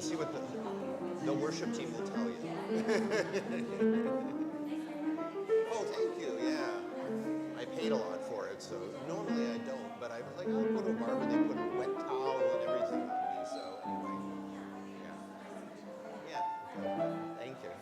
We'll see what the worship team will tell you. Oh, thank you. Yeah, I paid a lot for it, so normally I don't. But I was like, I'll go to a bar where they put a wet towel and everything on me. So anyway, yeah, yeah. Thank you.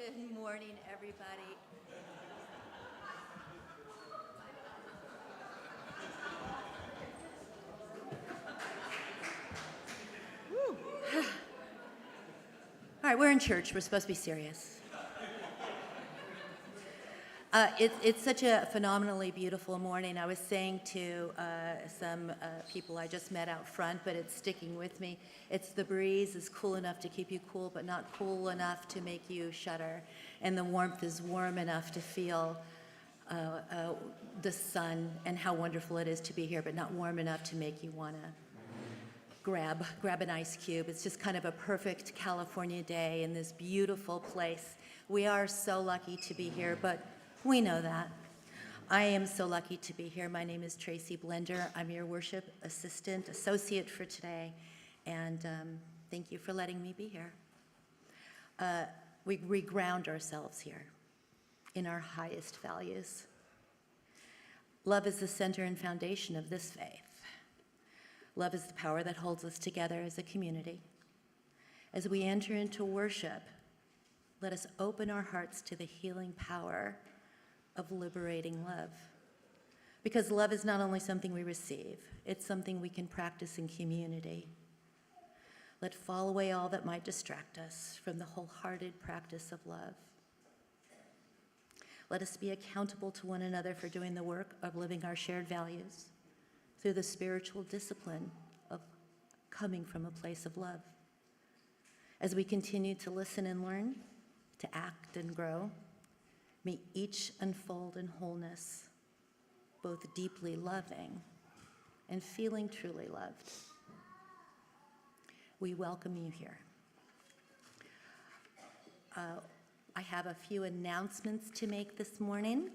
Good morning, everybody. Woo. All right, we're in church. We're supposed to be serious. It's such a phenomenally beautiful morning. I was saying to some people I just met out front, but it's sticking with me. It's the breeze is cool enough to keep you cool, but not cool enough to make you shudder. And the warmth is warm enough to feel the sun and how wonderful it is to be here, but not warm enough to make you want to grab an ice cube. It's just kind of a perfect California day in this beautiful place. We are so lucky to be here, but we know that. I am so lucky to be here. My name is Tracy Blender. I'm your worship associate for today, and thank you for letting me be here. We reground ourselves here in our highest values. Love is the center and foundation of this faith. Love is the power that holds us together as a community. As we enter into worship, let us open our hearts to the healing power of liberating love. Because love is not only something we receive, it's something we can practice in community. Let fall away all that might distract us from the wholehearted practice of love. Let us be accountable to one another for doing the work of living our shared values through the spiritual discipline of coming from a place of love. As we continue to listen and learn, to act and grow, may each unfold in wholeness, both deeply loving and feeling truly loved. We welcome you here. I have a few announcements to make this morning.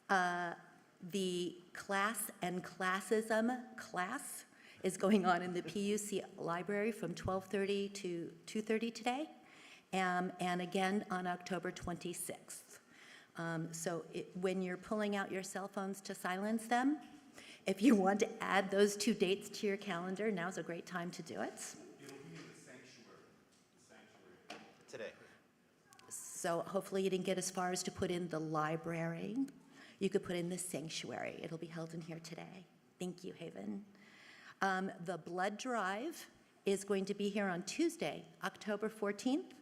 The Class and Classism class is going on in the PUC library from 12:30 to 2:30 today, and again on October 26th. When you're pulling out your cell phones to silence them, if you want to add those two dates to your calendar, now's a great time to do it. It'll be in the sanctuary. Today. So hopefully you didn't get as far as to put in the library. You could put in the sanctuary. It'll be held in here today. Thank you, Haven. The blood drive is going to be here on Tuesday, October 14th,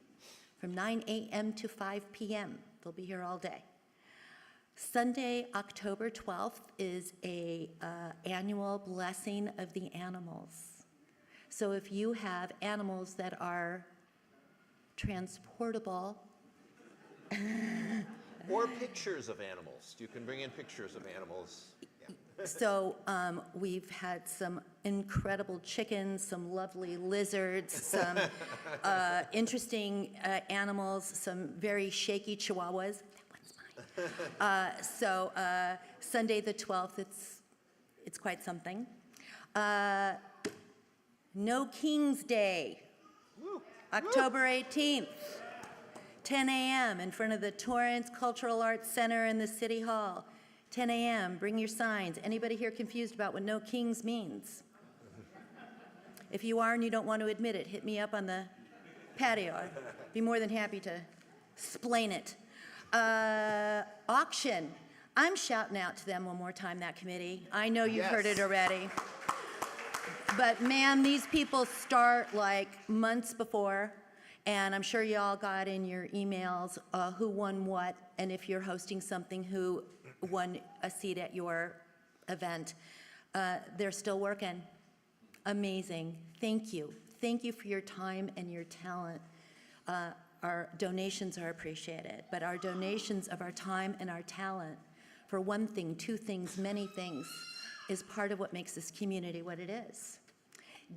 from 9 a.m. to 5 p.m. They'll be here all day. Sunday, October 12th, is a annual blessing of the animals. So if you have animals that are transportable, Or pictures of animals. You can bring in pictures of animals. Yeah. so we've had some incredible chickens, some lovely lizards, some interesting animals, some very shaky chihuahuas. That one's mine. Sunday the 12th, it's quite something. No King's Day, Woo. October 18th. 10 a.m. in front of the Torrance Cultural Arts Center in the City Hall. 10 a.m., bring your signs. Anybody here confused about what no kings means? If you are and you don't want to admit it, hit me up on the patio. I'd be more than happy to explain it. Auction. I'm shouting out to them one more time, that committee. I know you've heard it already. But man, these people start like months before. And I'm sure you all got in your emails who won what, and if you're hosting something, who won a seat at your event. They're still working. Amazing. Thank you. Thank you for your time and your talent. Our donations are appreciated, but our donations of our time and our talent for one thing, two things, many things, is part of what makes this community what it is.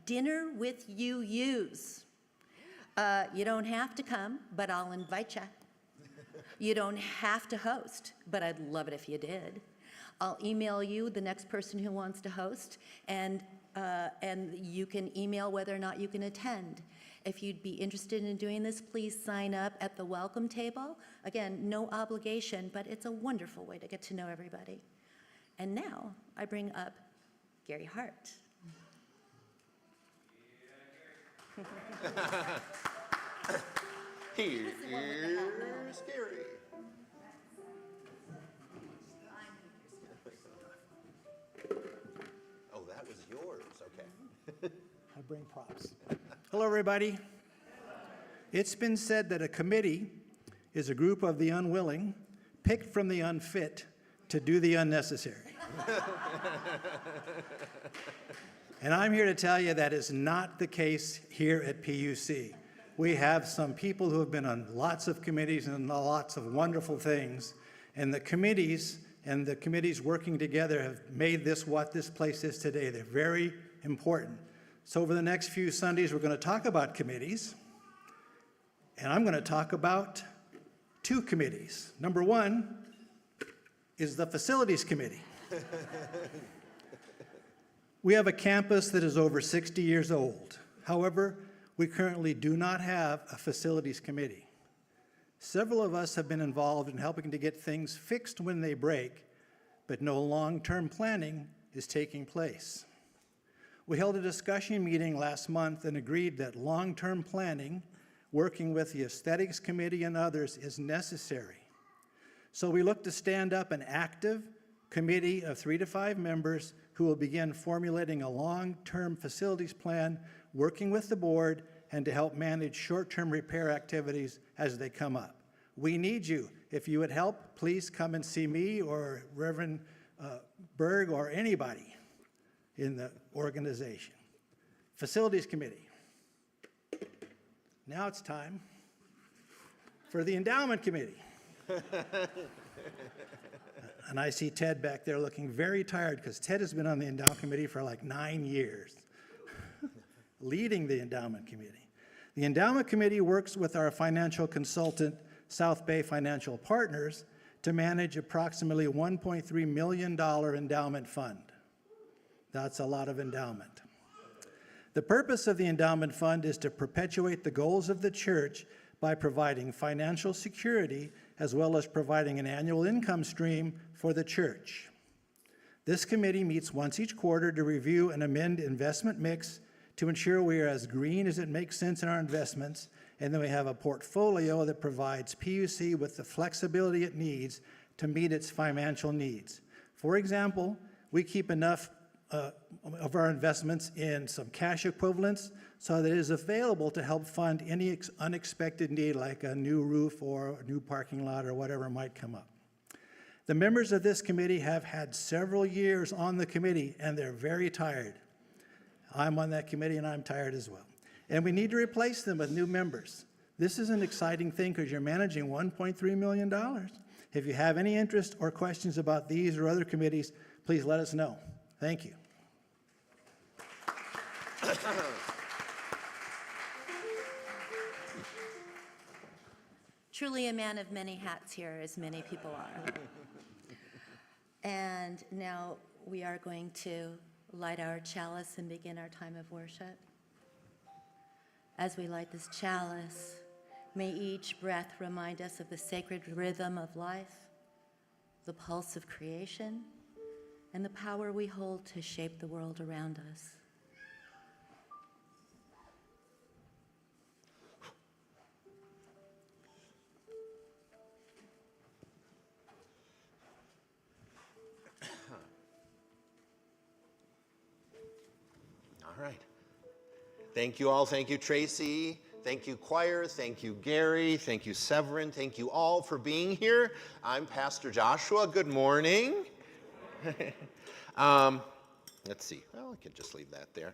Dinner with yous. You don't have to come, but I'll invite you. You don't have to host, but I'd love it if you did. I'll email you the next person who wants to host, and you can email whether or not you can attend. If you'd be interested in doing this, please sign up at the welcome table. Again, no obligation, but it's a wonderful way to get to know everybody. And now I bring up Gary Hart. Here's Gary. Oh, that was yours. Okay. I bring props. Hello, everybody. It's been said that a committee is a group of the unwilling picked from the unfit to do the unnecessary. And I'm here to tell you that is not the case here at PUC. We have some people who have been on lots of committees and lots of wonderful things, and the committees working together have made this what this place is today. They're very important. So over the next few Sundays, we're going to talk about committees, and I'm going to talk about two committees. Number one is the Facilities Committee. We have a campus that is over 60 years old. However, we currently do not have a Facilities Committee. Several of us have been involved in helping to get things fixed when they break, but no long-term planning is taking place. We held a discussion meeting last month and agreed that long-term planning, working with the Aesthetics Committee and others, is necessary. So we look to stand up an active committee of 3 to 5 members who will begin formulating a long-term facilities plan, working with the board, and to help manage short-term repair activities as they come up. We need you. If you would help, please come and see me or Reverend Berg or anybody in the organization. Facilities Committee. Now it's time for the Endowment Committee. And I see Ted back there looking very tired because Ted has been on the Endowment Committee for like 9 years, leading the Endowment Committee. The Endowment Committee works with our financial consultant, South Bay Financial Partners, to manage approximately $1.3 million endowment fund. That's a lot of endowment. The purpose of the endowment fund is to perpetuate the goals of the church by providing financial security as well as providing an annual income stream for the church. This committee meets once each quarter to review and amend investment mix to ensure we are as green as it makes sense in our investments, and then we have a portfolio that provides PUC with the flexibility it needs to meet its financial needs. For example, we keep enough of our investments in some cash equivalents so that it is available to help fund any unexpected need like a new roof or a new parking lot or whatever might come up. The members of this committee have had several years on the committee and they're very tired. I'm on that committee and I'm tired as well. And we need to replace them with new members. This is an exciting thing because you're managing $1.3 million. If you have any interest or questions about these or other committees, please let us know. Thank you. Truly a man of many hats here, as many people are. And now we are going to light our chalice and begin our time of worship. As we light this chalice, may each breath remind us of the sacred rhythm of life, the pulse of creation, and the power we hold to shape the world around us. All right. Thank you all. Thank you, Tracy. Thank you, choir. Thank you, Gary. Thank you, Severin. Thank you all for being here. I'm Pastor Joshua. Good morning. Let's see. Well, I can just leave that there.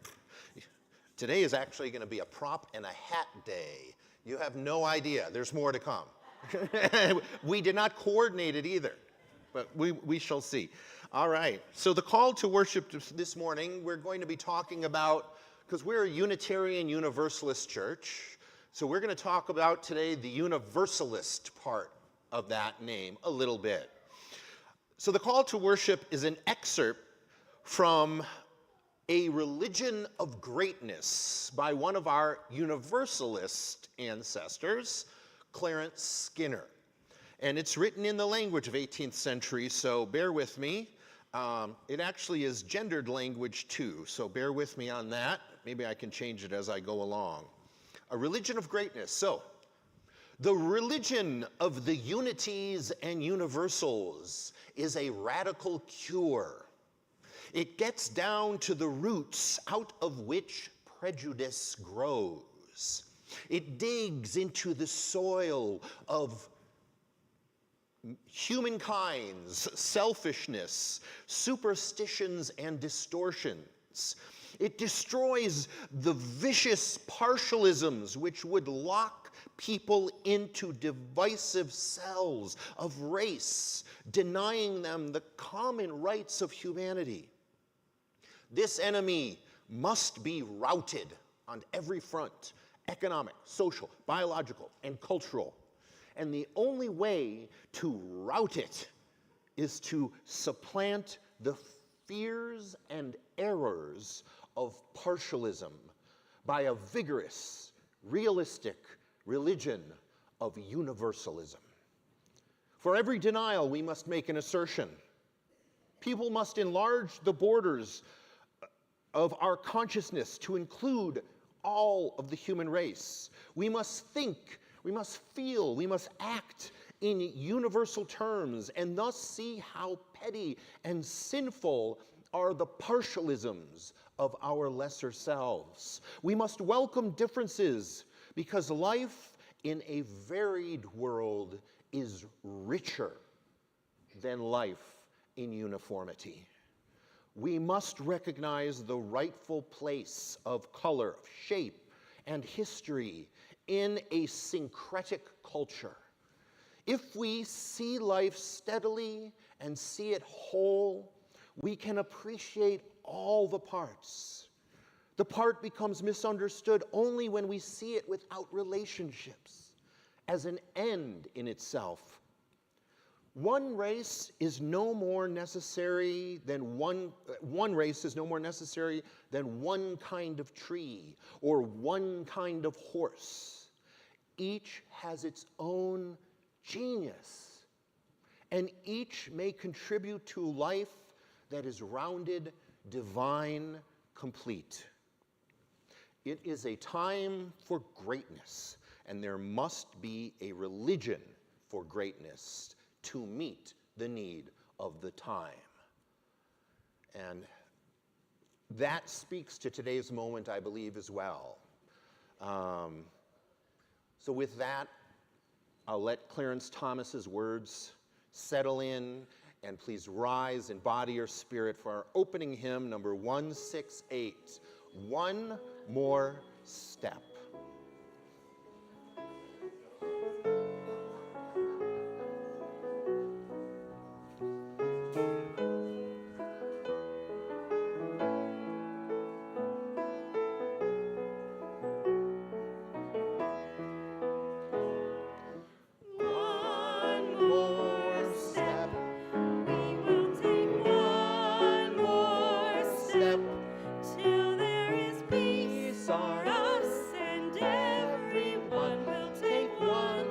Today is actually going to be a prop and a hat day. You have no idea. There's more to come. We did not coordinate it either, but we shall see. All right. So the call to worship this morning, we're going to be talking about, because we're a Unitarian Universalist church, so we're going to talk about today the Universalist part of that name a little bit. So the call to worship is an excerpt from A Religion of Greatness by one of our Universalist ancestors, Clarence Skinner. And it's written in the language of 18th century, so bear with me. It actually is gendered language too, so bear with me on that. Maybe I can change it as I go along. A Religion of Greatness. So, The religion of the unities and universals is a radical cure. It gets down to the roots out of which prejudice grows. It digs into the soil of humankind's selfishness, superstitions, and distortions. It destroys the vicious partialisms which would lock people into divisive cells of race, denying them the common rights of humanity. This enemy must be routed on every front: economic, social, biological, and cultural. And the only way to rout it is to supplant the fears and errors of partialism by a vigorous, realistic religion of universalism. For every denial, we must make an assertion. People must enlarge the borders of our consciousness to include all of the human race. We must think, we must feel, we must act in universal terms, and thus see how petty and sinful are the partialisms of our lesser selves. We must welcome differences, because life in a varied world is richer than life in uniformity. We must recognize the rightful place of color, shape, and history in a syncretic culture. If we see life steadily and see it whole, we can appreciate all the parts. The part becomes misunderstood only when we see it without relationships, as an end in itself. One race is no more necessary than one kind of tree or one kind of horse. Each has its own genius, and each may contribute to life that is rounded, divine, complete. It is a time for greatness, and there must be a religion for greatness to meet the need of the time. And that speaks to today's moment, I believe, as well. So with that, I'll let Clarence Thomas's words settle in, and please rise in body or spirit for our opening hymn, number 168, One More Step. Till there is peace on us, and everyone will take one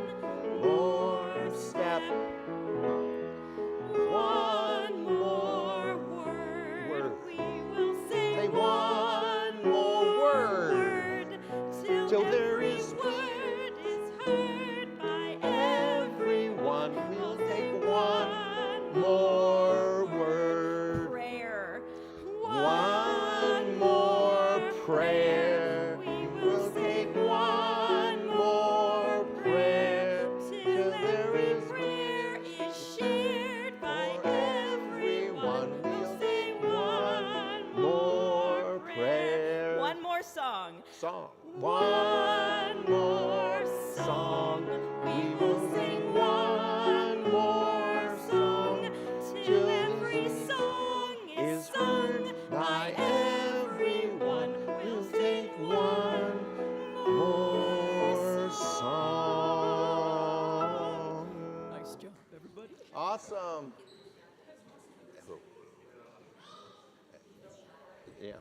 more step. One more word. We will say one more word. Till there is word is heard by everyone. We'll take one more word. Prayer. One more prayer. We will say one more prayer. Till there is prayer is shared by everyone. We'll say one more prayer. One more song. One more song. We will sing one more song. Till every song is sung by everyone. We'll take one more song. Nice job, everybody. Awesome. Yeah.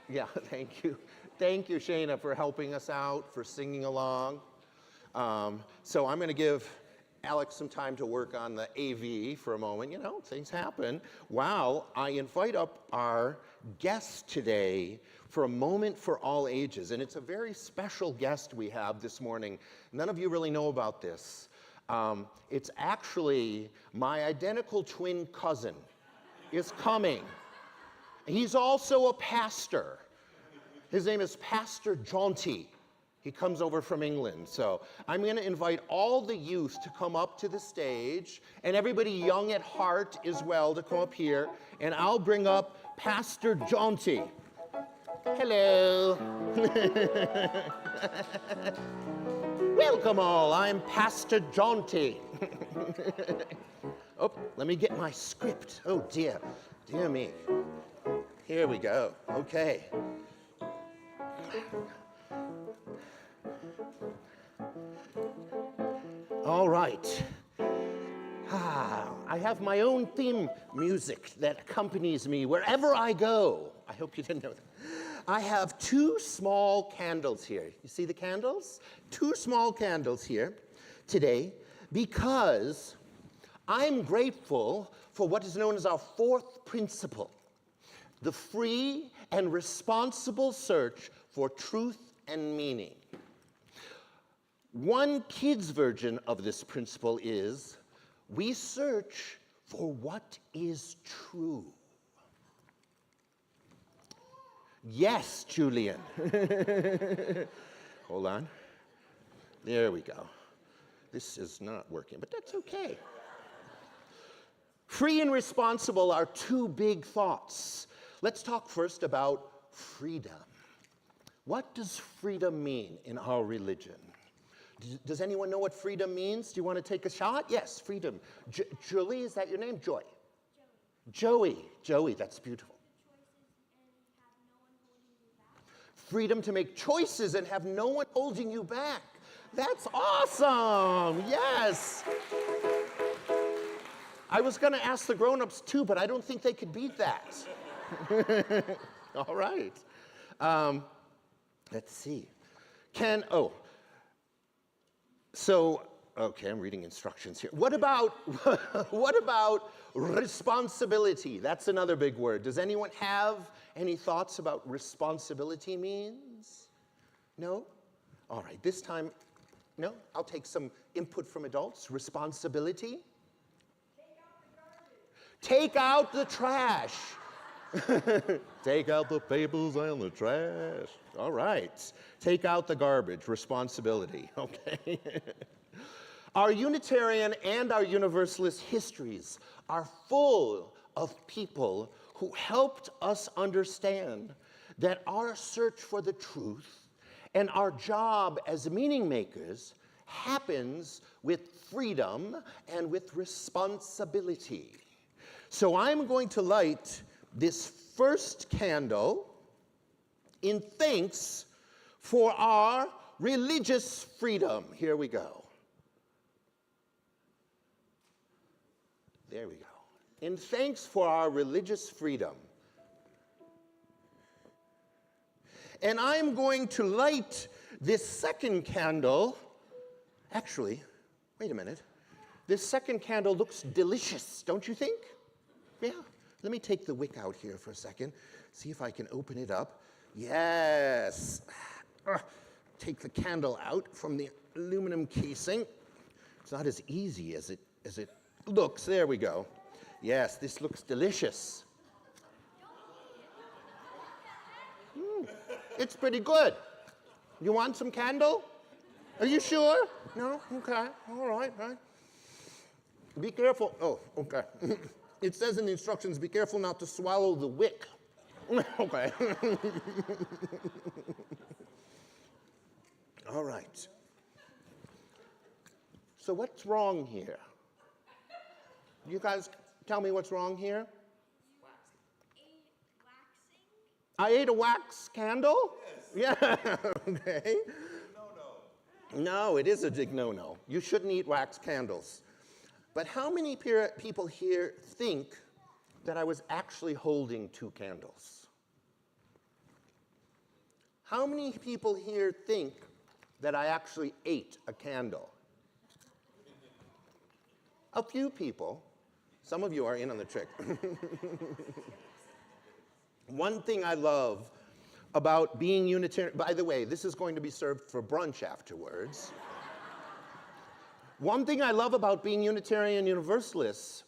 Yeah, thank you. Thank you, Shayna, for helping us out, for singing along. So I'm going to give Alex some time to work on the AV for a moment. You know, things happen. While I invite up our guest today for a moment for all ages. And it's a very special guest we have this morning. None of you really know about this. It's actually my identical twin cousin is coming. He's also a pastor. His name is Pastor Jaunty. He comes over from England. So I'm going to invite all the youth to come up to the stage, and everybody young at heart as well to come up here. And I'll bring up Pastor Jaunty. Hello. Welcome all. I'm Pastor Jaunty. Oh, let me get my script. Oh dear. Dear me. Here we go. Okay. All right. I have my own theme music that accompanies me wherever I go. I hope you didn't know that. I have 2 small candles here. You see the candles? 2 small candles here today because I'm grateful for what is known as our 4th principle, the free and responsible search for truth and meaning. One kid's version of this principle is, we search for what is true. Yes, Julian. Hold on. There we go. This is not working, but that's okay. Free and responsible are 2 big thoughts. Let's talk first about freedom. What does freedom mean in our religion? Does anyone know what freedom means? Do you want to take a shot? Yes, freedom. Julie, is that your name? Joy. Joey. Joey, that's beautiful. Freedom to make choices and have no one holding you back. That's awesome. Yes. I was going to ask the grown-ups too, but I don't think they could beat that. All right. Let's see. Okay, I'm reading instructions here. What about responsibility? That's another big word. Does anyone have any thoughts about responsibility means? No? All right, this time, no? I'll take some input from adults. Responsibility? Take out the trash. Take out the papers and the trash. All right. Take out the garbage. Responsibility. Okay. Our Unitarian and our Universalist histories are full of people who helped us understand that our search for the truth and our job as meaning makers happens with freedom and with responsibility. So I'm going to light this first candle in thanks for our religious freedom. Here we go. There we go. In thanks for our religious freedom. And I'm going to light this second candle. Actually, wait a minute. This second candle looks delicious, don't you think? Yeah. Let me take the wick out here for a second. See if I can open it up. Yes. Take the candle out from the aluminum casing. It's not as easy as it looks. There we go. Yes, this looks delicious. It's pretty good. You want some candle? Are you sure? No? Okay. All right. Be careful. Oh, okay. It says in the instructions, be careful not to swallow the wick. Okay. All right. So what's wrong here? You guys tell me what's wrong here? I ate a wax candle? Yes. Yeah. Okay. No, it is a big no-no. You shouldn't eat wax candles. But how many people here think that I was actually holding 2 candles? How many people here think that I actually ate a candle? A few people. Some of you are in on the trick. One thing I love about being Unitarian, by the way, this is going to be served for brunch afterwards. One thing I love about being Unitarian Universalists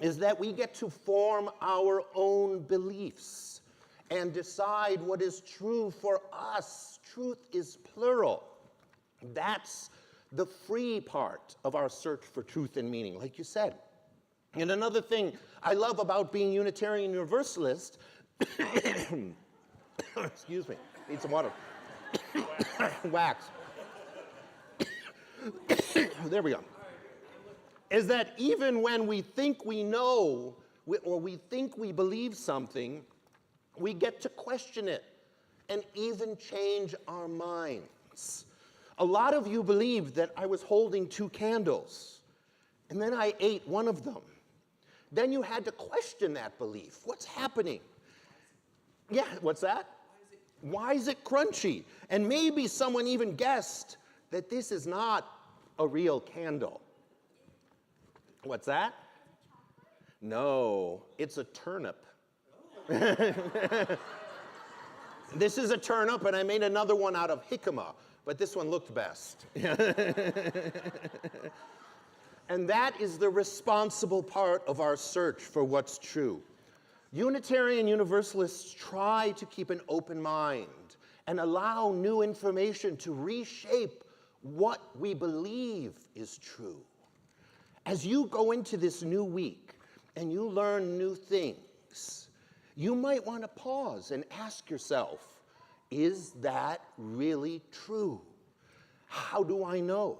is that we get to form our own beliefs and decide what is true for us. Truth is plural. That's the free part of our search for truth and meaning, like you said. And another thing I love about being Unitarian Universalist, excuse me, need some water. Wax. There we go. Is that even when we think we know or we think we believe something, we get to question it and even change our minds. A lot of you believed that I was holding 2 candles, and then I ate one of them. Then you had to question that belief. What's happening? Yeah, what's that? Why is it crunchy? And maybe someone even guessed that this is not a real candle. What's that? No, it's a turnip. This is a turnip, and I made another one out of jicama, but this one looked best. And that is the responsible part of our search for what's true. Unitarian Universalists try to keep an open mind and allow new information to reshape what we believe is true. As you go into this new week and you learn new things, you might want to pause and ask yourself, is that really true? How do I know?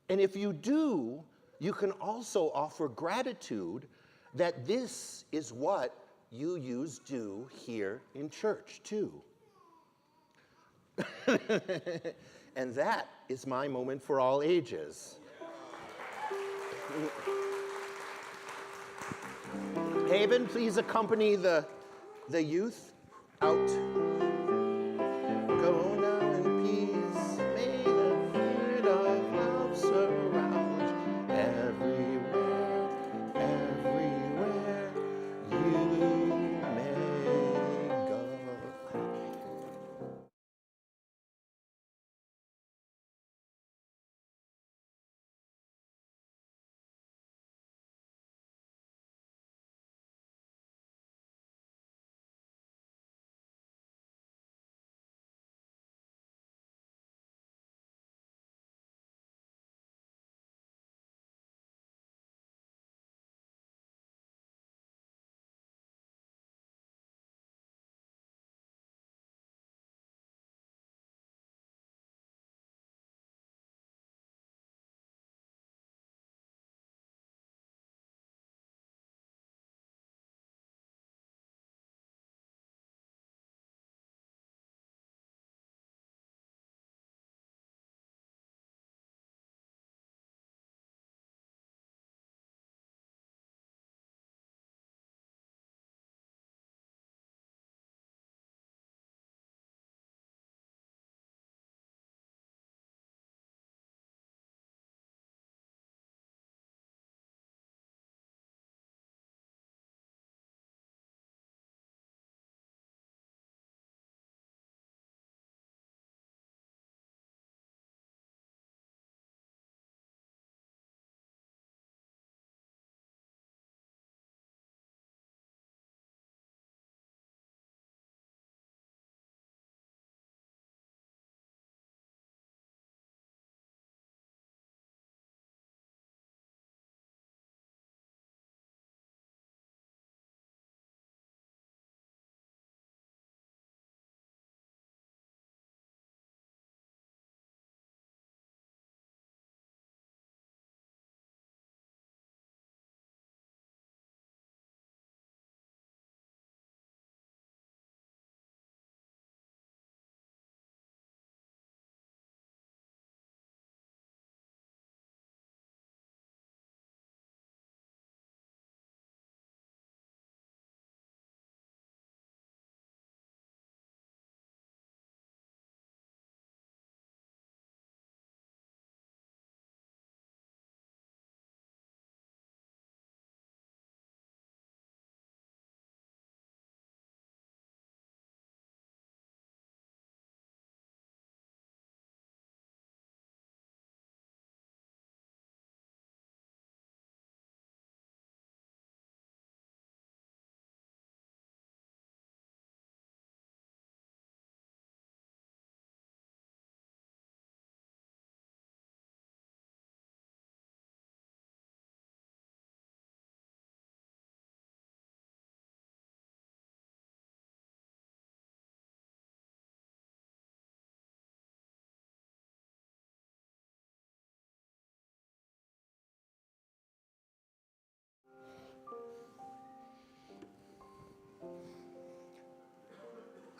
And if you do, you can also offer gratitude that this is what you do here in church, too. And that is my moment for all ages. Haven, please accompany the youth out.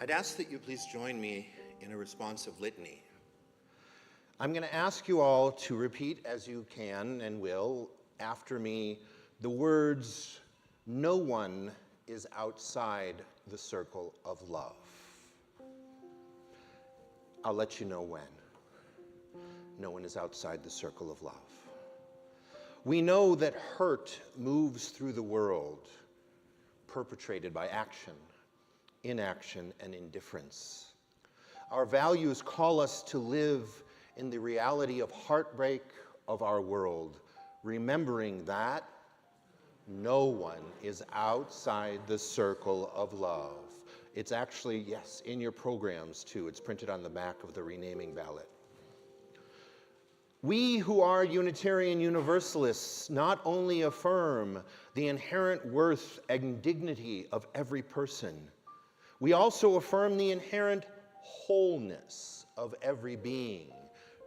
I'd ask that you please join me in a responsive litany. I'm going to ask you all to repeat as you can and will after me the words, "No one is outside the circle of love." I'll let you know when. No one is outside the circle of love. We know that hurt moves through the world, perpetrated by action, inaction, and indifference. Our values call us to live in the reality of heartbreak of our world, remembering that no one is outside the circle of love. It's actually, yes, in your programs too. It's printed on the back of the renaming ballot. We who are Unitarian Universalists not only affirm the inherent worth and dignity of every person, we also affirm the inherent wholeness of every being,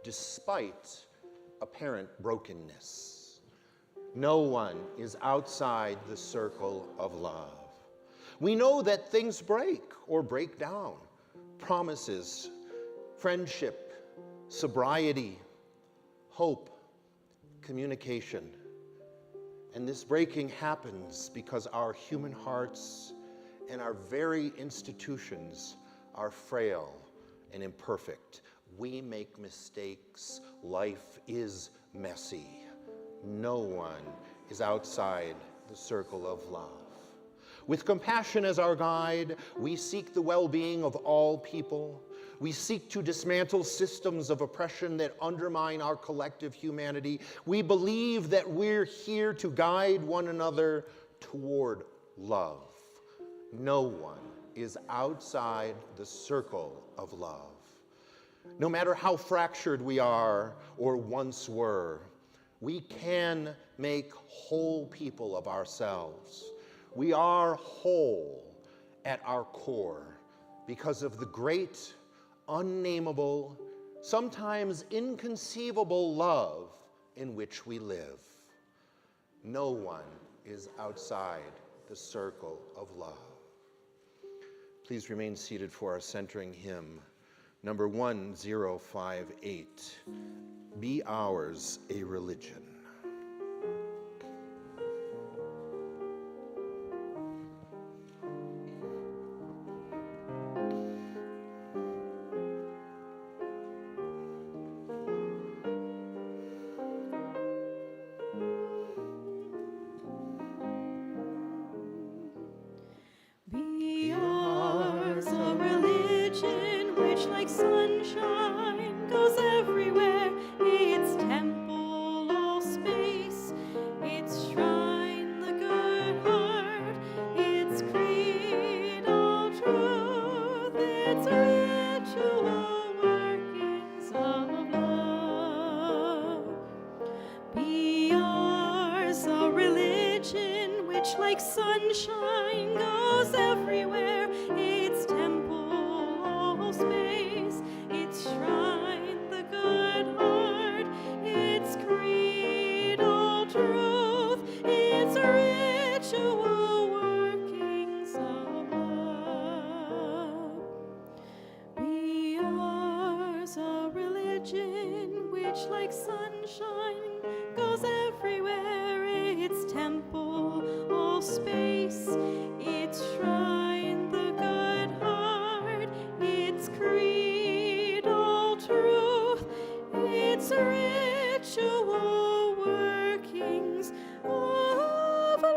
despite apparent brokenness. No one is outside the circle of love. We know that things break or break down. Promises, friendship, sobriety, hope, communication. And this breaking happens because our human hearts and our very institutions are frail and imperfect. We make mistakes. Life is messy. No one is outside the circle of love. With compassion as our guide, we seek the well-being of all people. We seek to dismantle systems of oppression that undermine our collective humanity. We believe that we're here to guide one another toward love. No one is outside the circle of love. No matter how fractured we are or once were, we can make whole people of ourselves. We are whole at our core because of the great, unnameable, sometimes inconceivable love in which we live. No one is outside the circle of love. Please remain seated for our centering hymn, number 1058, Be Ours a Religion. Be ours a religion which like sunshine goes everywhere, its temple all space, its shrine the good heart, its creed all truth, its ritual workings of love. Be ours a religion which like sunshine goes everywhere, its temple all space, its shrine the good heart, its creed all truth, its ritual workings of love. Be ours a religion which like sunshine goes everywhere, its temple all space, its shrine the good heart, its creed all truth, its ritual workings of love.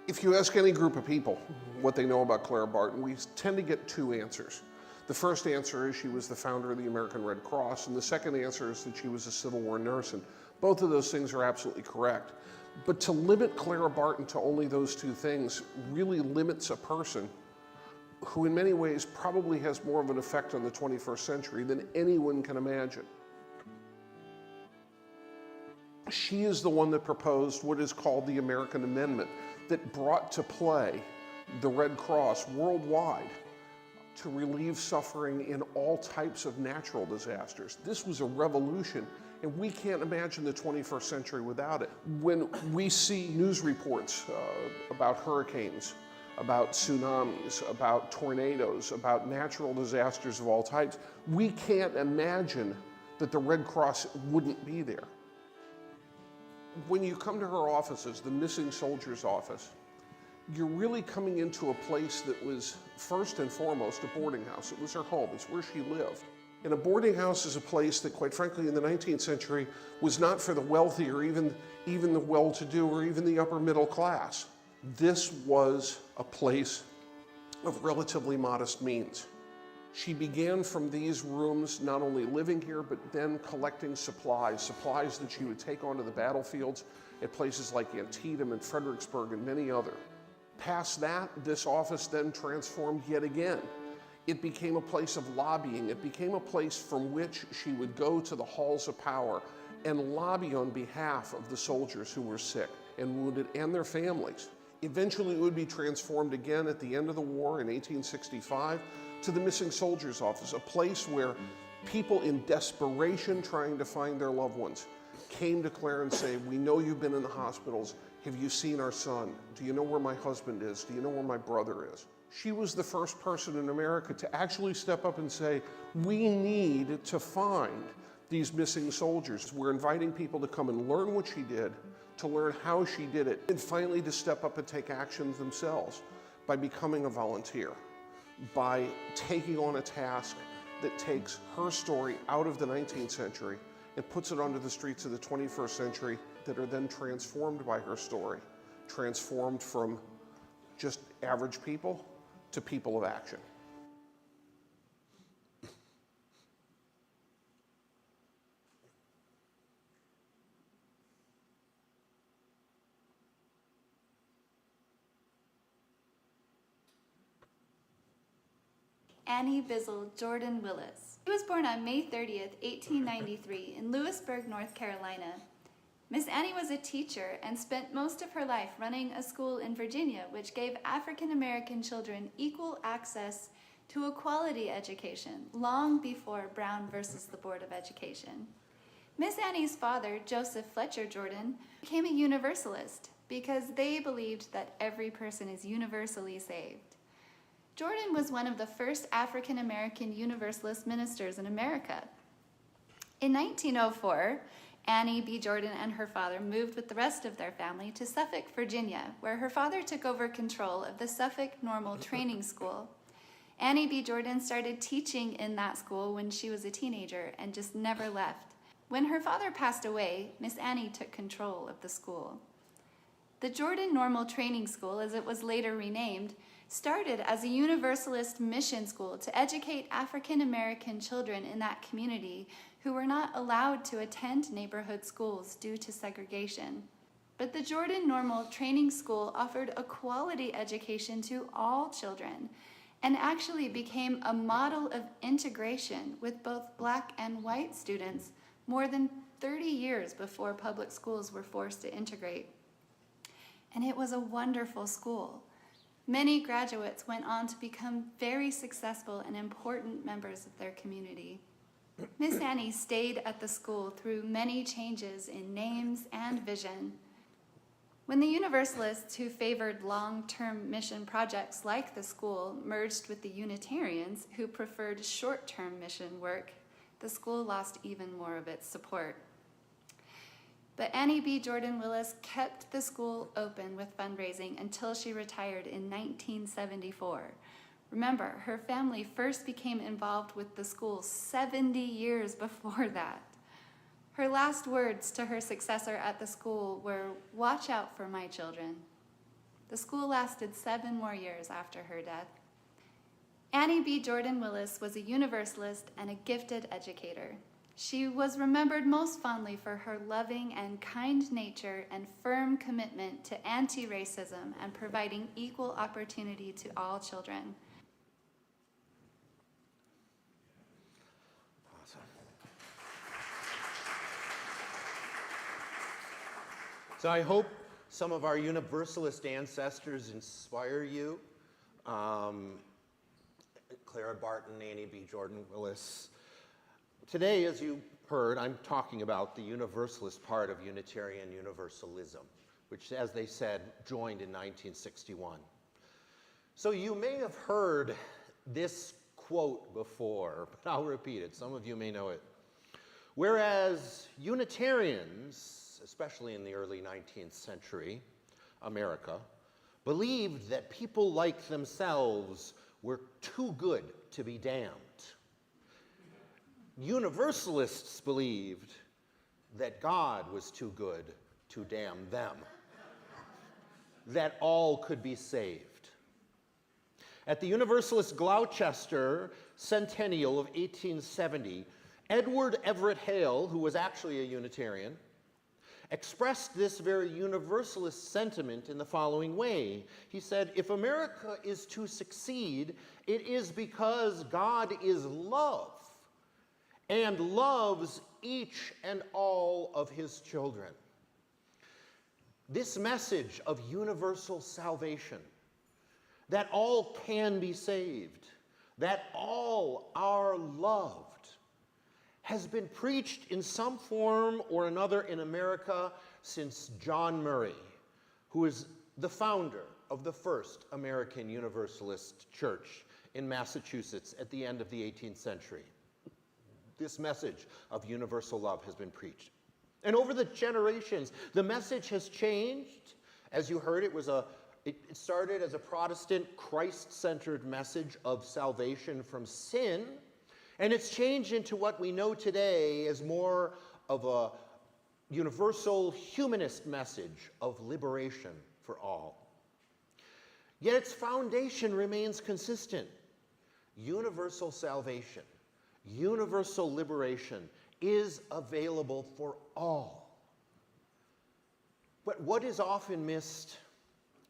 If you ask any group of people what they know about Clara Barton, we tend to get two answers. The first answer is she was the founder of the American Red Cross, and the second answer is that she was a Civil War nurse, and both of those things are absolutely correct. But to limit Clara Barton to only those two things really limits a person who in many ways probably has more of an effect on the 21st century than anyone can imagine. She is the one that proposed what is called the American Amendment, that brought to play the Red Cross worldwide to relieve suffering in all types of natural disasters. This was a revolution, and we can't imagine the 21st century without it. When we see news reports about hurricanes, about tsunamis, about tornadoes, about natural disasters of all types, we can't imagine that the Red Cross wouldn't be there. When you come to her offices, the Missing Soldiers Office, you're really coming into a place that was first and foremost a boarding house. It was her home, it's where she lived. And a boarding house is a place that, quite frankly, in the 19th century was not for the wealthy or even the well-to-do or even the upper middle class. This was a place of relatively modest means. She began from these rooms not only living here, but then collecting supplies that she would take onto the battlefields at places like Antietam and Fredericksburg and many other. Past that, this office then transformed yet again. It became a place of lobbying. It became a place from which she would go to the halls of power and lobby on behalf of the soldiers who were sick and wounded and their families. Eventually, it would be transformed again at the end of the war in 1865 to the Missing Soldiers Office, a place where people in desperation trying to find their loved ones came to Claire and say, "We know you've been in the hospitals. Have you seen our son? Do you know where my husband is? Do you know where my brother is?" She was the first person in America to actually step up and say, "We need to find these missing soldiers." We're inviting people to come and learn what she did, to learn how she did it, and finally to step up and take action themselves by becoming a volunteer, by taking on a task that takes her story out of the 19th century and puts it onto the streets of the 21st century that are then transformed by her story, transformed from just average people to people of action. Annie Bizzle Jordan Willis. She was born on May 30th, 1893 in Lewisburg, North Carolina. Miss Annie was a teacher and spent most of her life running a school in Virginia which gave African American children equal access to a quality education long before Brown versus the Board of Education. Miss Annie's father, Joseph Fletcher Jordan, became a Universalist because they believed that every person is universally saved. Jordan was one of the first African American Universalist ministers in America. In 1904, Annie B. Jordan and her father moved with the rest of their family to Suffolk, Virginia, where her father took over control of the Suffolk Normal Training School. Annie B. Jordan started teaching in that school when she was a teenager and just never left. When her father passed away, Miss Annie took control of the school. The Jordan Normal Training School, as it was later renamed, started as a Universalist mission school to educate African American children in that community who were not allowed to attend neighborhood schools due to segregation. But the Jordan Normal Training School offered a quality education to all children and actually became a model of integration with both black and white students more than 30 years before public schools were forced to integrate. And it was a wonderful school. Many graduates went on to become very successful and important members of their community. Miss Annie stayed at the school through many changes in names and vision. When the Universalists, who favored long-term mission projects like the school, merged with the Unitarians, who preferred short-term mission work, the school lost even more of its support. But Annie B. Jordan Willis kept the school open with fundraising until she retired in 1974. Remember, her family first became involved with the school 70 years before that. Her last words to her successor at the school were, "Watch out for my children." The school lasted 7 more years after her death. Annie B. Jordan Willis was a Universalist and a gifted educator. She was remembered most fondly for her loving and kind nature and firm commitment to anti-racism and providing equal opportunity to all children. So I hope some of our Universalist ancestors inspire you. Clara Barton, Annie B. Jordan Willis. Today, as you heard, I'm talking about the Universalist part of Unitarian Universalism, which, as they said, joined in 1961. So you may have heard this quote before, but I'll repeat it. Some of you may know it. Whereas Unitarians, especially in the early 19th century America, believed that people like themselves were too good to be damned. Universalists believed that God was too good to damn them, that all could be saved. At the Universalist Gloucester Centennial of 1870, Edward Everett Hale, who was actually a Unitarian, expressed this very Universalist sentiment in the following way. He said, if America is to succeed, it is because God is love and loves each and all of his children. This message of universal salvation, that all can be saved, that all are loved, has been preached in some form or another in America since John Murray, who is the founder of the first American Universalist Church in Massachusetts at the end of the 18th century. This message of universal love has been preached. And over the generations, the message has changed. As you heard, it started as a Protestant, Christ-centered message of salvation from sin. And it's changed into what we know today as more of a universal humanist message of liberation for all. Yet its foundation remains consistent. Universal salvation, universal liberation is available for all. But what is often missed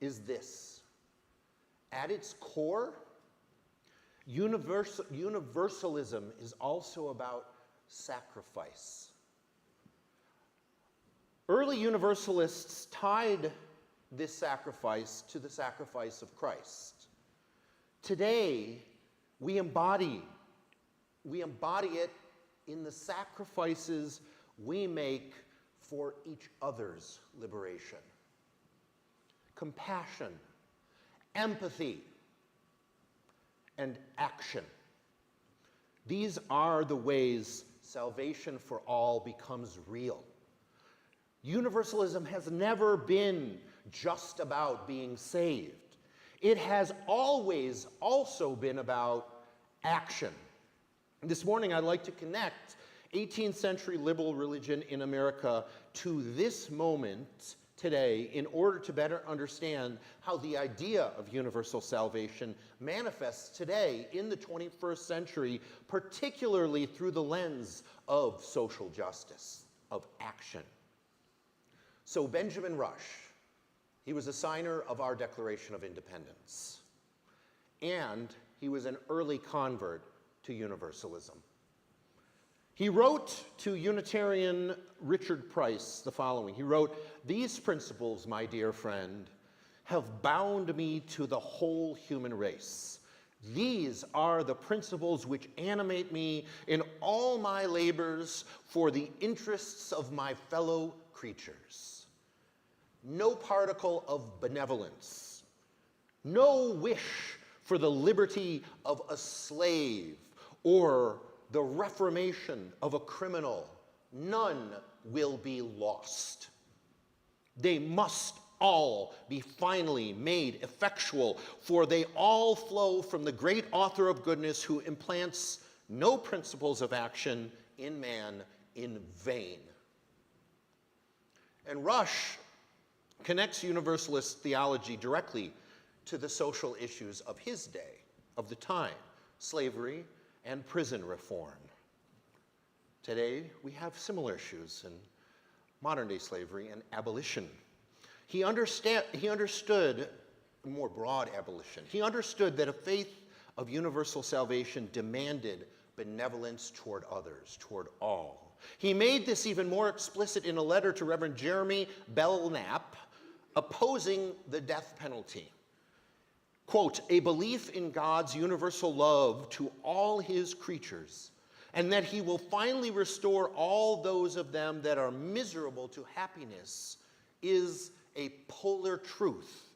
is this. At its core, Universalism is also about sacrifice. Early Universalists tied this sacrifice to the sacrifice of Christ. Today, we embody it in the sacrifices we make for each other's liberation. Compassion, empathy, and action. These are the ways salvation for all becomes real. Universalism has never been just about being saved. It has always also been about action. This morning I'd like to connect 18th century liberal religion in America to this moment today in order to better understand how the idea of universal salvation manifests today in the 21st century, particularly through the lens of social justice, of action. So Benjamin Rush, he was a signer of our Declaration of Independence, and he was an early convert to Universalism. He wrote to Unitarian Richard Price the following. He wrote, "These principles, my dear friend, have bound me to the whole human race. These are the principles which animate me in all my labors for the interests of my fellow creatures. No particle of benevolence, no wish for the liberty of a slave or the reformation of a criminal, none will be lost. They must all be finally made effectual, for they all flow from the great author of goodness who implants no principles of action in man in vain." And Rush connects Universalist theology directly to the social issues of his day, of the time, slavery and prison reform. Today, we have similar issues in modern-day slavery and abolition. He understood more broad abolition. He understood that a faith of universal salvation demanded benevolence toward others, toward all. He made this even more explicit in a letter to Reverend Jeremy Belknap opposing the death penalty. Quote, "A belief in God's universal love to all his creatures, and that he will finally restore all those of them that are miserable to happiness, is a polar truth.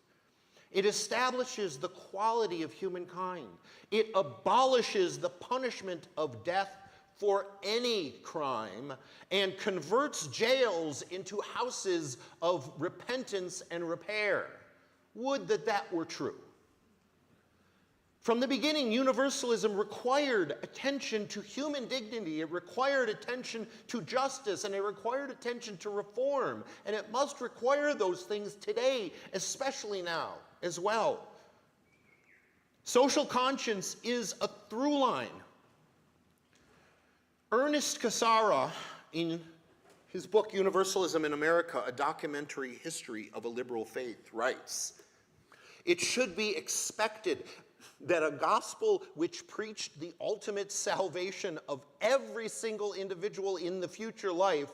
It establishes the quality of humankind. It abolishes the punishment of death for any crime and converts jails into houses of repentance and repair. Would that that were true." From the beginning, Universalism required attention to human dignity, it required attention to justice, and it required attention to reform. And it must require those things today, especially now, as well. Social conscience is a through line. Ernest Cassara, in his book Universalism in America, A Documentary History of a Liberal Faith, writes, "It should be expected that a gospel which preached the ultimate salvation of every single individual in the future life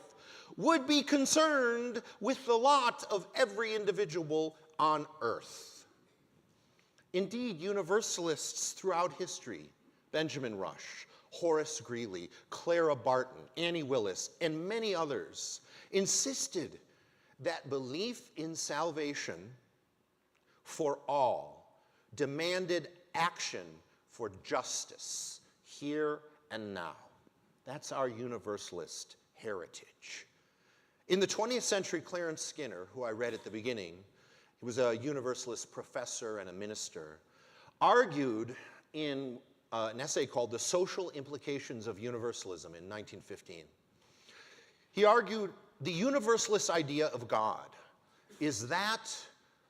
would be concerned with the lot of every individual on earth." Indeed, Universalists throughout history, Benjamin Rush, Horace Greeley, Clara Barton, Annie Willis, and many others, insisted that belief in salvation for all demanded action for justice here and now. That's our Universalist heritage. In the 20th century, Clarence Skinner, who I read at the beginning, he was a Universalist professor and a minister, argued in an essay called The Social Implications of Universalism in 1915. He argued the Universalist idea of God is that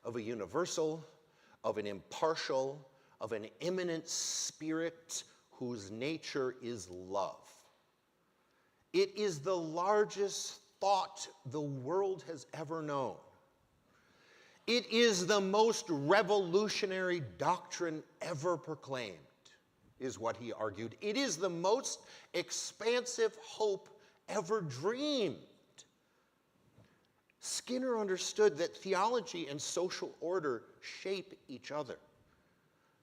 of a universal, of an impartial, of an immanent spirit whose nature is love. It is the largest thought the world has ever known. It is the most revolutionary doctrine ever proclaimed, is what he argued. It is the most expansive hope ever dreamed. Skinner understood that theology and social order shape each other.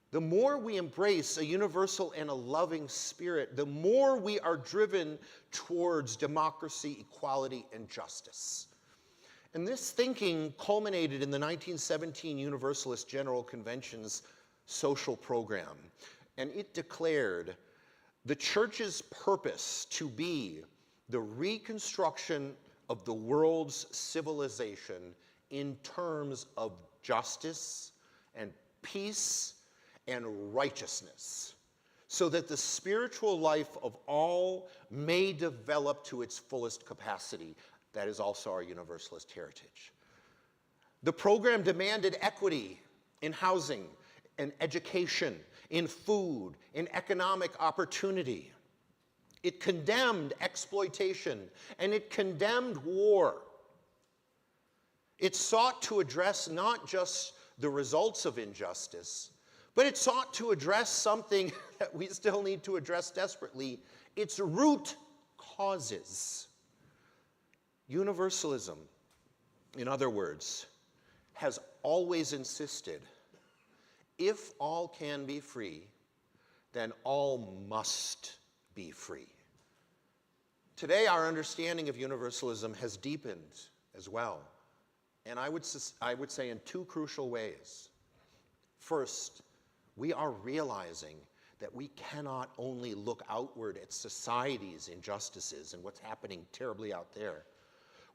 The more we embrace a universal and a loving spirit, the more we are driven towards democracy, equality, and justice. And this thinking culminated in the 1917 Universalist General Convention's social program. And it declared the church's purpose to be the reconstruction of the world's civilization in terms of justice and peace and righteousness, so that the spiritual life of all may develop to its fullest capacity. That is also our Universalist heritage. The program demanded equity in housing, in education, in food, in economic opportunity. It condemned exploitation, and it condemned war. It sought to address not just the results of injustice, but it sought to address something that we still need to address desperately, its root causes. Universalism, in other words, has always insisted, if all can be free, then all must be free. Today, our understanding of universalism has deepened as well, and I would say in two crucial ways. First, we are realizing that we cannot only look outward at society's injustices and what's happening terribly out there.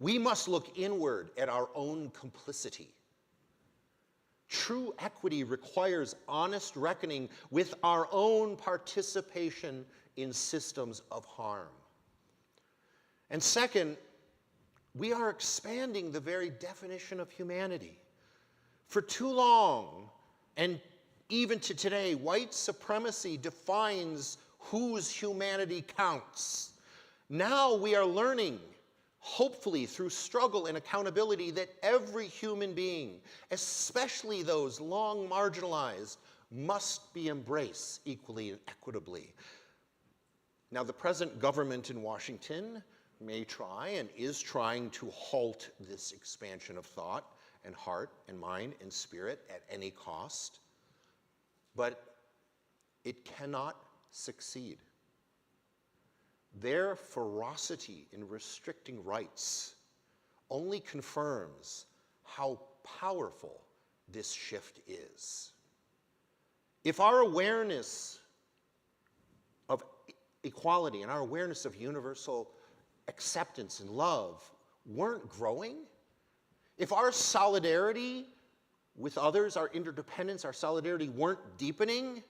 We must look inward at our own complicity. True equity requires honest reckoning with our own participation in systems of harm. And second, we are expanding the very definition of humanity. For too long, and even to today, white supremacy defines whose humanity counts. Now we are learning, hopefully through struggle and accountability, that every human being, especially those long marginalized, must be embraced equally and equitably. Now, the present government in Washington may try and is trying to halt this expansion of thought and heart and mind and spirit at any cost, but it cannot succeed. Their ferocity in restricting rights only confirms how powerful this shift is. If our awareness of equality and our awareness of universal acceptance and love weren't growing, if our solidarity with others, our interdependence, our solidarity weren't deepening,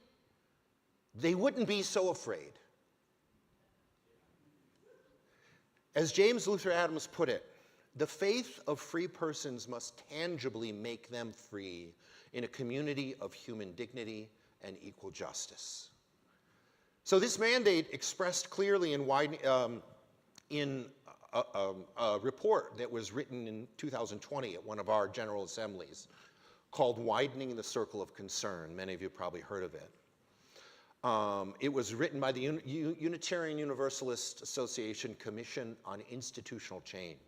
they wouldn't be so afraid. As James Luther Adams put it, the faith of free persons must tangibly make them free in a community of human dignity and equal justice. So this mandate expressed clearly in a report that was written in 2020 at one of our General Assemblies called Widening the Circle of Concern. Many of you probably heard of it. It was written by the Unitarian Universalist Association Commission on Institutional Change.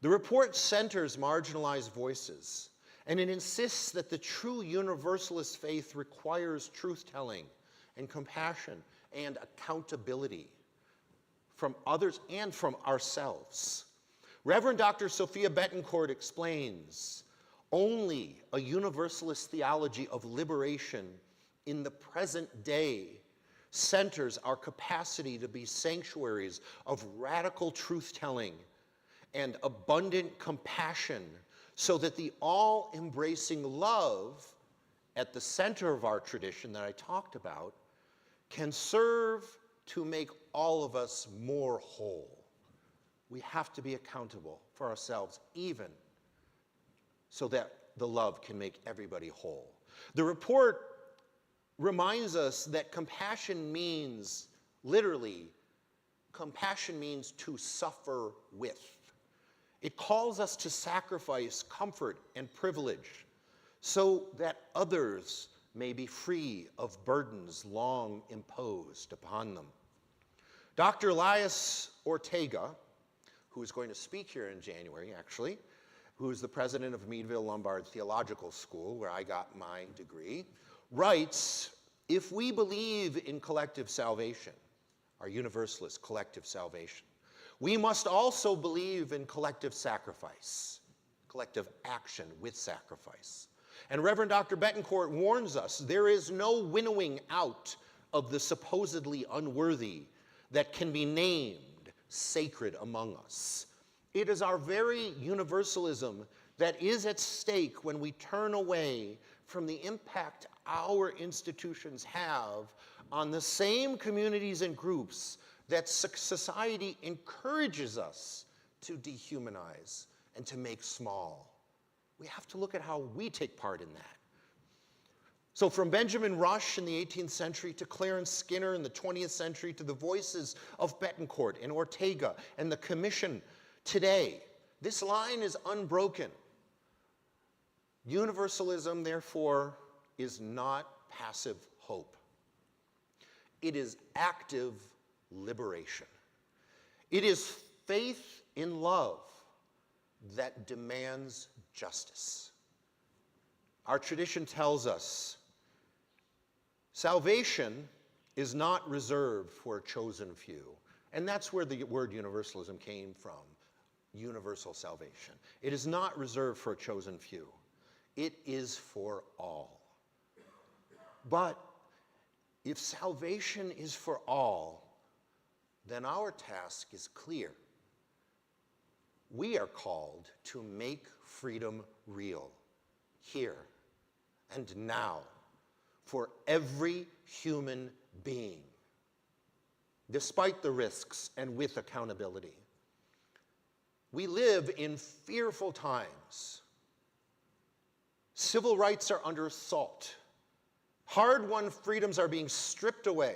The report centers marginalized voices, and it insists that the true Universalist faith requires truth-telling and compassion and accountability from others and from ourselves. Reverend Dr. Sophia Betancourt explains, only a Universalist theology of liberation in the present day centers our capacity to be sanctuaries of radical truth-telling and abundant compassion, so that the all-embracing love at the center of our tradition that I talked about can serve to make all of us more whole. We have to be accountable for ourselves, even so that the love can make everybody whole. The report reminds us that compassion means, literally, compassion means to suffer with. It calls us to sacrifice comfort and privilege so that others may be free of burdens long imposed upon them. Dr. Elias Ortega, who is going to speak here in January, actually, who is the president of Meadville Lombard Theological School, where I got my degree, writes, if we believe in collective salvation, our Universalist collective salvation, we must also believe in collective sacrifice, collective action with sacrifice. And Reverend Dr. Betancourt warns us there is no winnowing out of the supposedly unworthy that can be named sacred among us. It is our very universalism that is at stake when we turn away from the impact our institutions have on the same communities and groups that society encourages us to dehumanize and to make small. We have to look at how we take part in that. So from Benjamin Rush in the 18th century to Clarence Skinner in the 20th century to the voices of Betancourt and Ortega and the Commission today, this line is unbroken. Universalism, therefore, is not passive hope. It is active liberation. It is faith in love that demands justice. Our tradition tells us salvation is not reserved for a chosen few. And that's where the word universalism came from, universal salvation. It is not reserved for a chosen few. It is for all. But if salvation is for all, then our task is clear. We are called to make freedom real, here and now, for every human being, despite the risks and with accountability. We live in fearful times. Civil rights are under assault. Hard-won freedoms are being stripped away.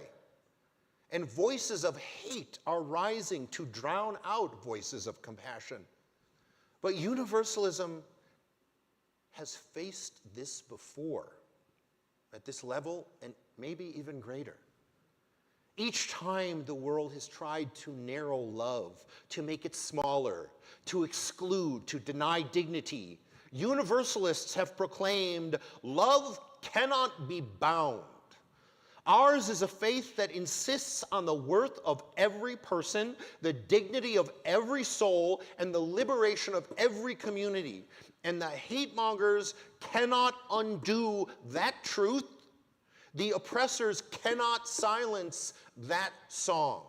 And voices of hate are rising to drown out voices of compassion. But universalism has faced this before, at this level and maybe even greater. Each time the world has tried to narrow love, to make it smaller, to exclude, to deny dignity, Universalists have proclaimed love cannot be bound. Ours is a faith that insists on the worth of every person, the dignity of every soul, and the liberation of every community. And the hate mongers cannot undo that truth. The oppressors cannot silence that song.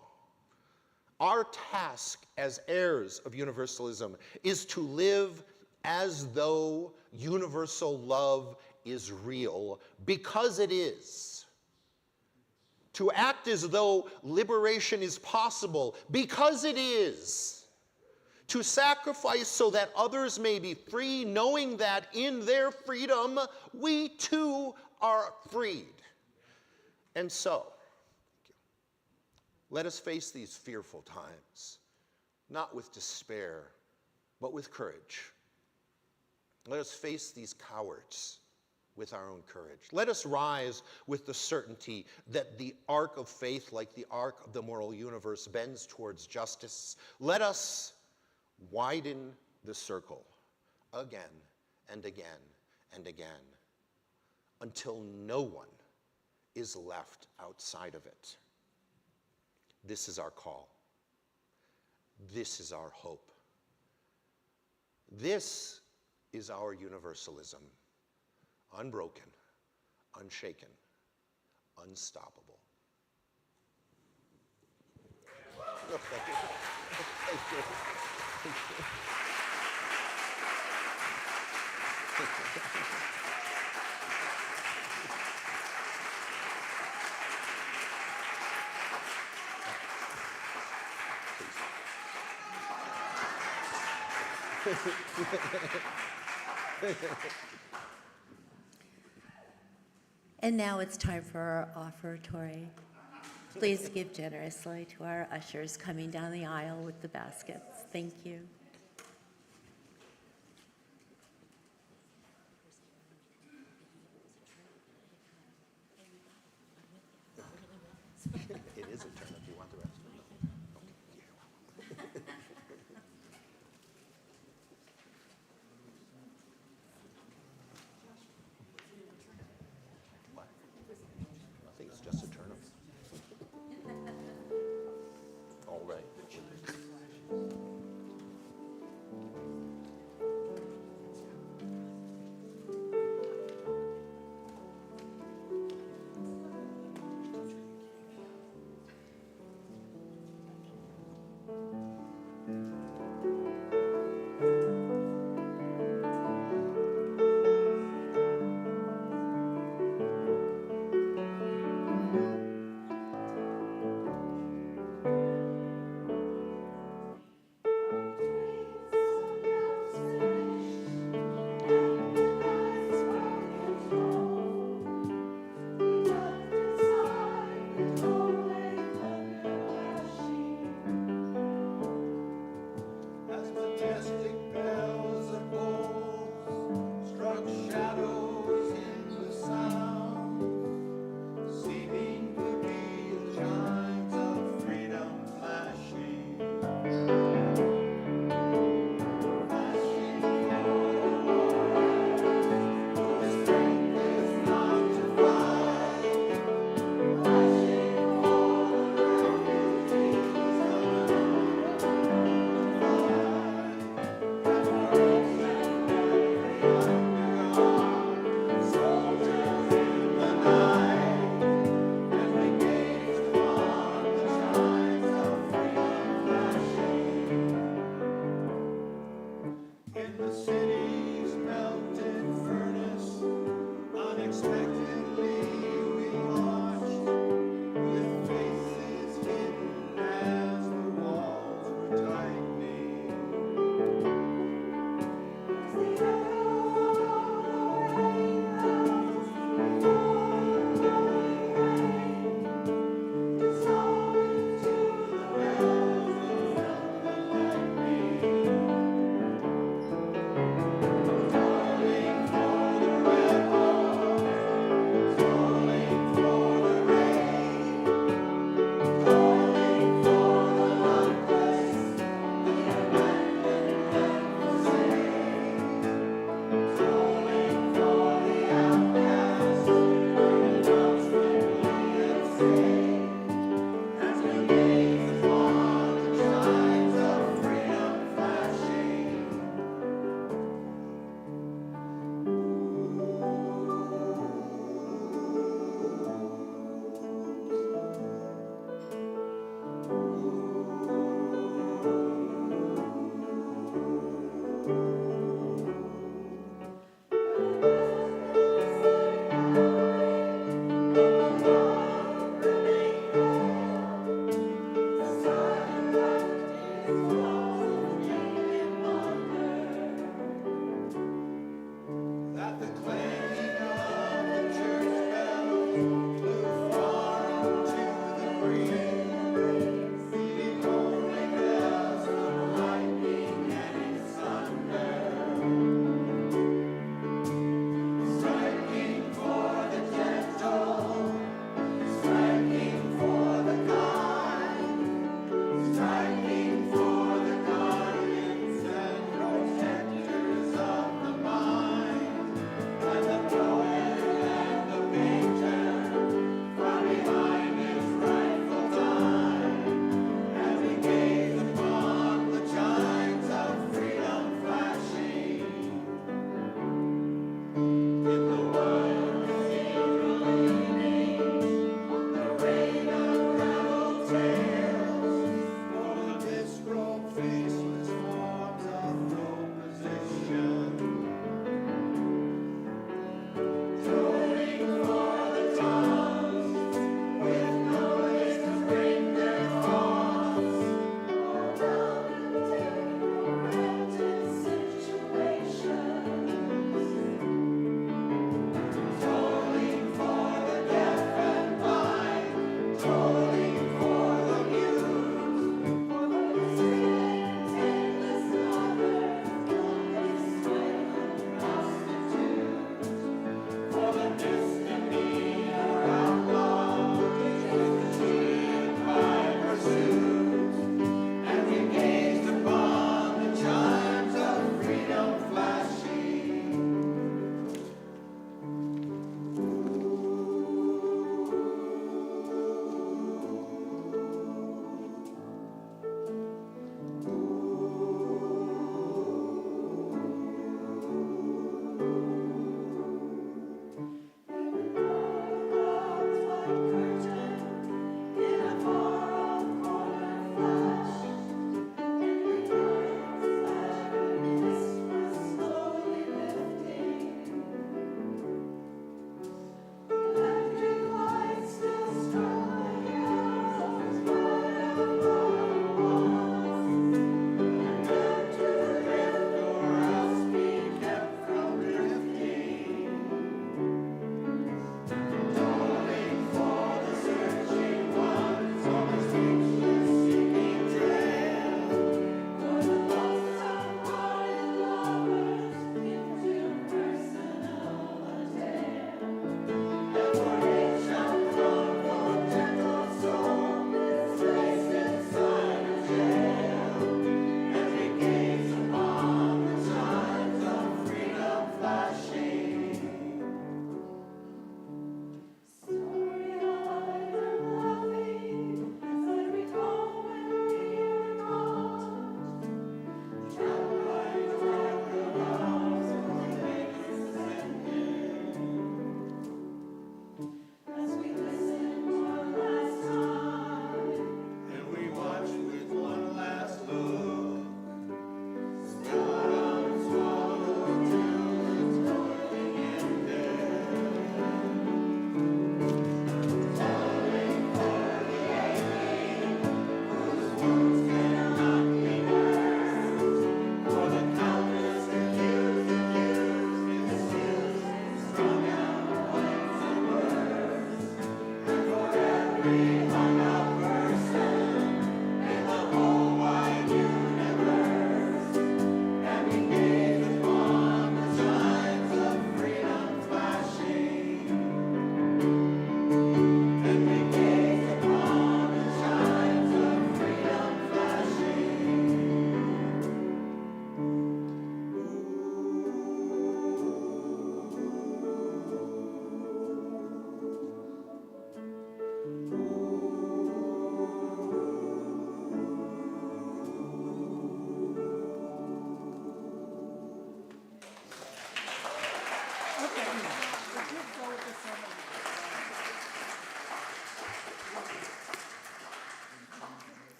Our task as heirs of Universalism is to live as though universal love is real, because it is. To act as though liberation is possible, because it is. To sacrifice so that others may be free, knowing that in their freedom, we too are freed. And so, let us face these fearful times, not with despair, but with courage. Let us face these cowards with our own courage. Let us rise with the certainty that the arc of faith, like the arc of the moral universe, bends towards justice. Let us widen the circle again and again and again until no one is left outside of it. This is our call. This is our hope. This is our universalism, unbroken, unshaken, unstoppable. Oh, thank you. Thank you. Thank you. And now it's time for our offertory. Please give generously to our ushers coming down the aisle with the baskets. Thank you. It is a turn if you want the rest of it. What? I think it's just a turnip. All right.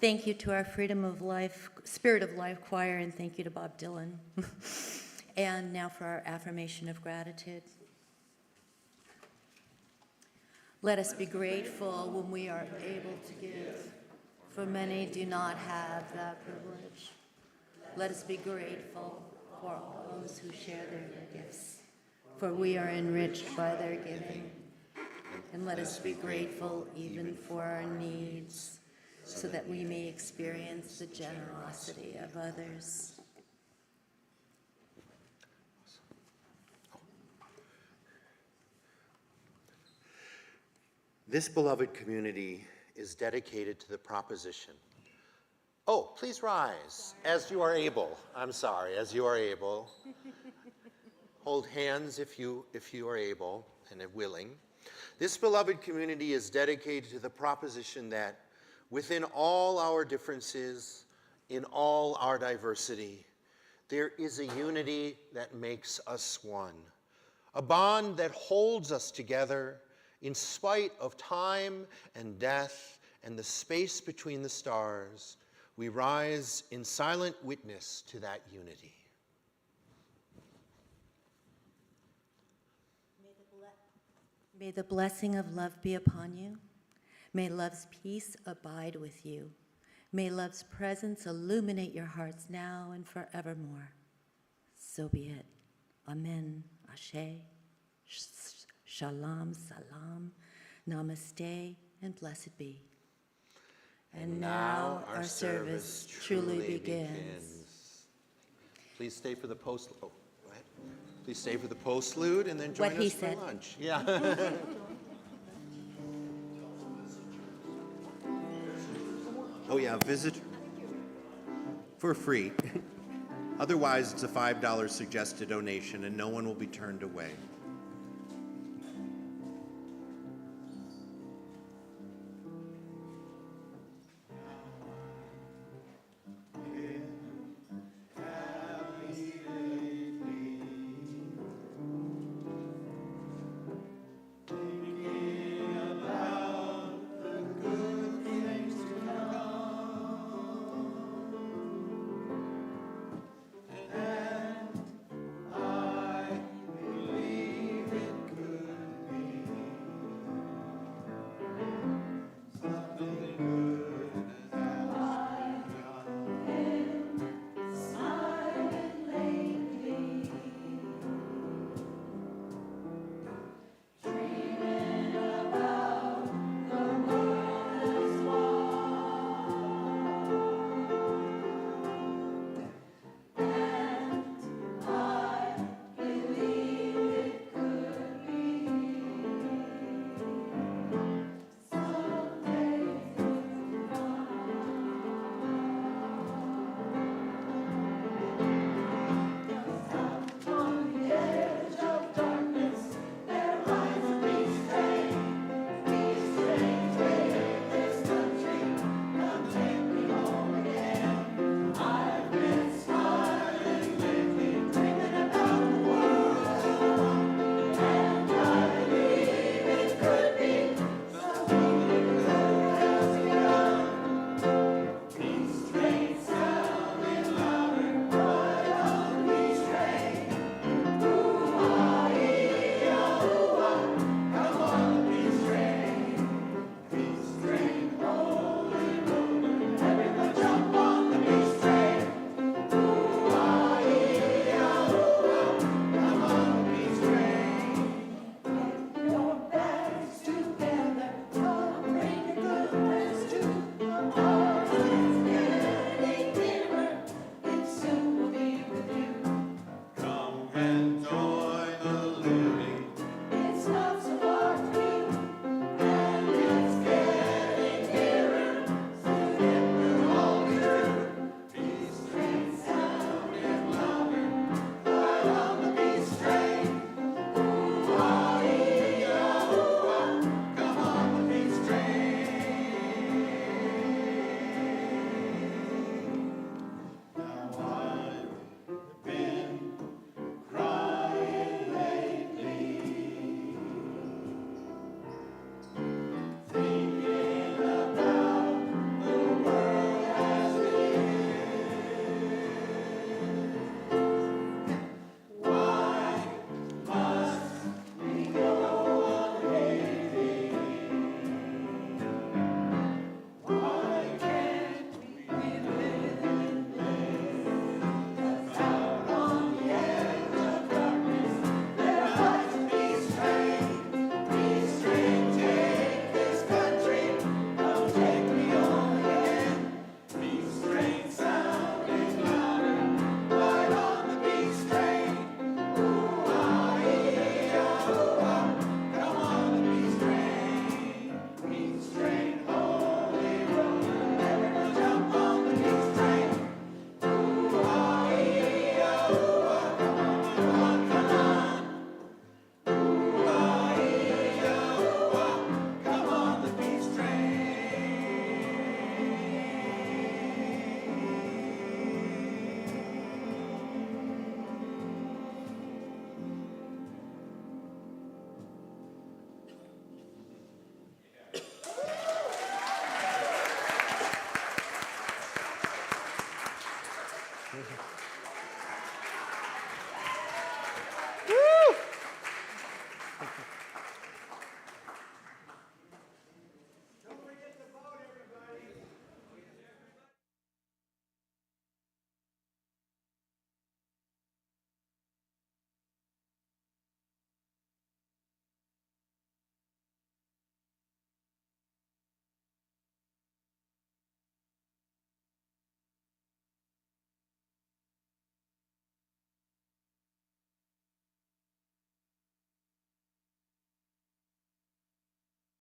Thank you to our Freedom of Life, Spirit of Life choir, and thank you to Bob Dylan. And now for our affirmation of gratitude. Let us be grateful when we are able to give, for many do not have that privilege. Let us be grateful for all those who share their gifts, for we are enriched by their giving. And let us be grateful even for our needs, so that we may experience the generosity of others. This beloved community is dedicated to the proposition. Oh, please rise as you are able. I'm sorry, as you are able. Hold hands if you are able and are willing. This beloved community is dedicated to the proposition that within all our differences, in all our diversity, there is a unity that makes us one, a bond that holds us together in spite of time and death and the space between the stars. We rise in silent witness to that unity. May the blessing of love be upon you. May love's peace abide with you. May love's presence illuminate your hearts now and forevermore. So be it. Amen. Ashe. Shalom. Salam. Namaste. And blessed be. And now our service truly begins. Please stay for the post. Oh, go ahead. Please stay for the postlude and then join What he us for said. lunch. Yeah. Oh yeah, visit for free. Otherwise, it's a $5 suggested donation, and no one will be turned away.